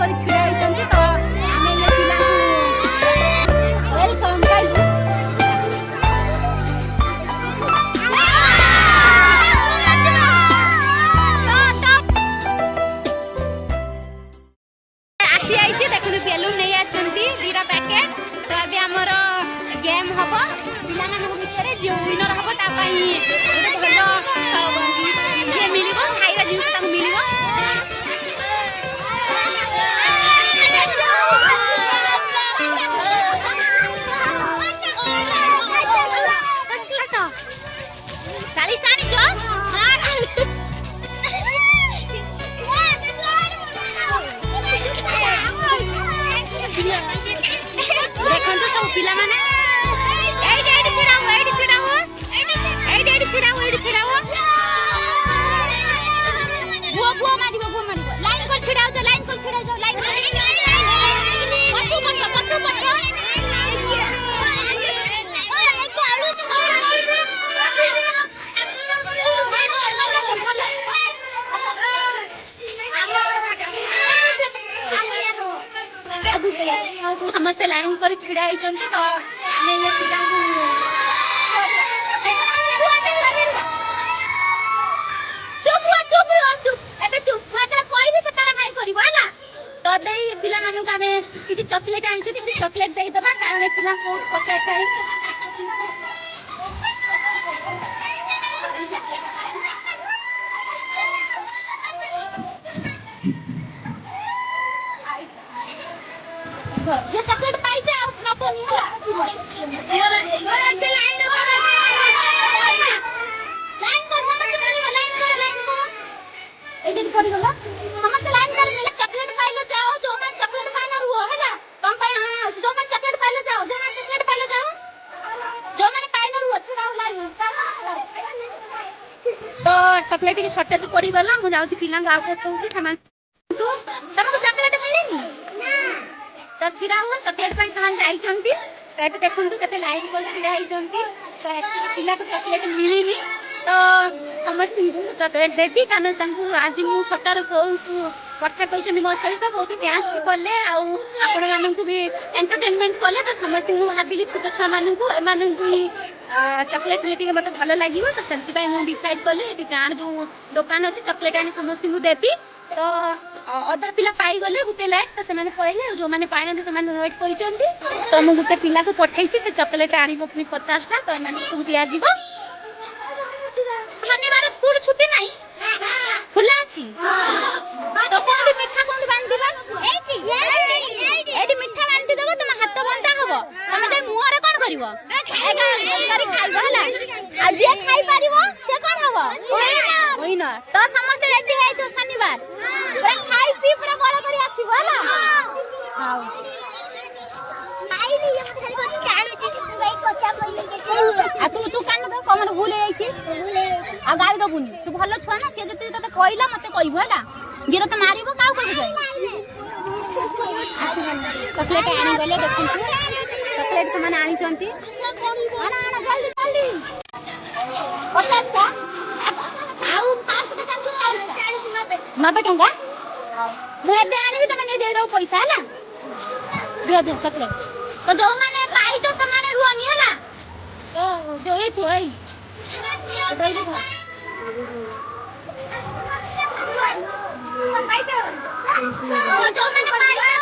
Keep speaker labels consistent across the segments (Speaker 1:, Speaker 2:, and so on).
Speaker 1: କରି ଛିଡ଼ା ହେଇଛନ୍ତି ତ ଆମେ ଏ ପିଲାଙ୍କୁ ୱେଲକମ୍ କହିଲୁ। ଆସି ଆଇଛି ଦେଖୁନ ବେଲୁନ ନେଇ ଆସିଛନ୍ତି ଦିଟା ପ୍ୟାକେଟ। ତ ଏବେ ଆମର गेम हम पिला भितर जो विनर हम ये मिल खाଇବା जिन मिल देखो सब पिला माने समस्ते लाइन कर छिड़ा होइछन्ती तो आमे ये पिला पिला किसी चॉकलेट आनी चॉकलेट दे दबा कारण पिला बहुत पचास आई ये चॉकलेट पाई जाओ न बनी चॉकलेट की शॉर्टेज पड़ी गला मु जाउची पिला गाव को कहूची सामान तू तुमको चॉकलेट मिलेनी तो छिड़ा हुआ चॉकलेट पर सामान जाई छंती तो देखंतु केते लाइन कर छिड़ा ही छंती तो पिला को चॉकलेट मिलीनी तो समस्त चॉकलेट देबी कान तांकु आज मु सटर कथा कहछन मो सहित बहुत डांस भी कले आ आपण मानन को भी एंटरटेनमेंट कले तो समस्त मु भाबिली छोट छ मानन को मानन को चॉकलेट मिलती मत भल लगे तो से डिसाइड कले गाँव जो दुकान अच्छे चॉकलेट आनी समस्त को देवी तो अधा पिला पाई गले गुटे लाइन तो से कहले जो मैंने पाई ना वेट कर तो मुझे गोटे पिला को पठे से चॉकलेट आनी 50 टा तो सब दि शनिवार स्कूल छुट्टी नहीं खुला अछि तो कोन मिठा कोन बांध दिबा एडी मिठा बांध देबो तुम हाथ बंदा हबो तुम ते मुंह रे कोन करिवो करी खाइबो हला आ जे खाइ परिवो से कोन हबो होइना तो समस्त रेडी है तो शनिवार पूरा खाइ पी पूरा बड़ा करी आसीबो हला हां आई नहीं ये मत खाली कोन जान छी भाई कोचा कोई आ तू कान तो कमन भूल जाईछी आ गाल दबुनी तू भलो छुआ ना से जते तते कहला मते कहबो हला जे तो मारिबो काउ कहबो जाई चॉकलेट आनी गले देखन चॉकलेट से माने आनी छंती आना आना जल्दी जल्दी 50 का आउ 5 टका 90 टका मैं दे आनी तो मैंने दे दो पैसा हला दे दे चॉकलेट तो जो माने पाई तो सामान रुआनी हला तो जो ए तो ए दे दे जो मैंने पाई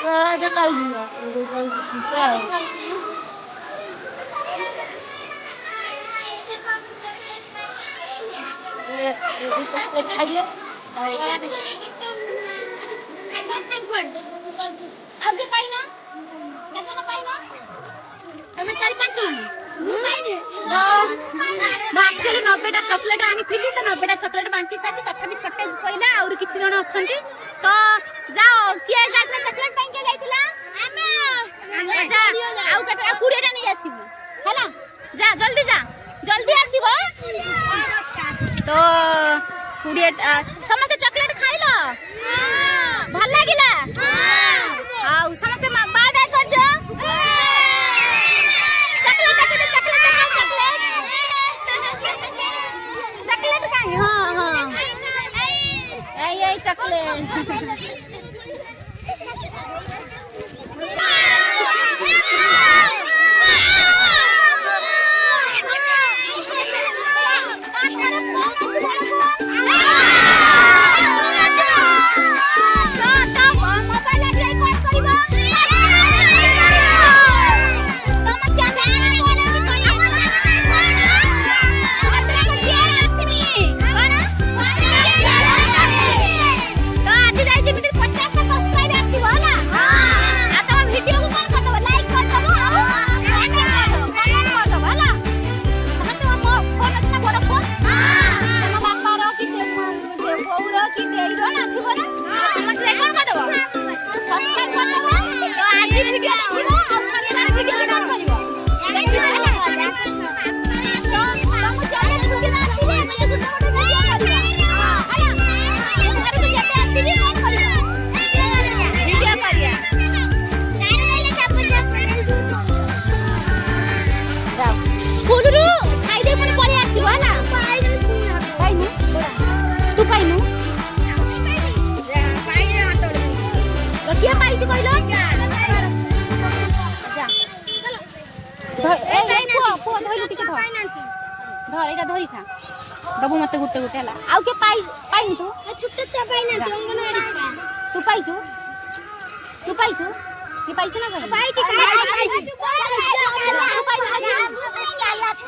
Speaker 1: Ada kali ya. Aja. Abe paina? Kata paina? Kami cari pancung. Actually 90टा चॉकलेट आनी फिली तो 90टा चॉकलेट बांटी साथी तथापि शॉर्टेज पइला और किछि जण अछंती तो जाओ किए जातला चॉकलेट पाइन के जाइतिला आमे जा आउ कतरा 20टा नहीं आसीबो हला जा जल्दी आसीबो तो 20टा समस्त चॉकलेट खाइलो भल लागिला आउ समस्त बाय बाय कर दो चॉकलेट धर एटा धरी था दबु मते गुटे गुटे हला आउ के पाई तू छुट्टे छ पाई ना अंगनवाड़ी तू पाइछु की पाइछु ना पाई तू पाइछु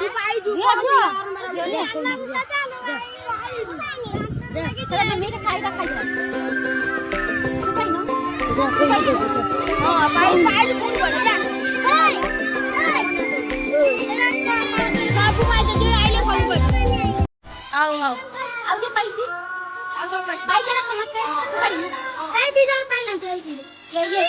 Speaker 1: तू पाइछु चला मम्मी के खाई खाई सा पाई ना हां पाई फोन कर जा आओ अब ये पैसे आओ सब भाई जरा नमस्ते भाई दी जरा पानी ले ये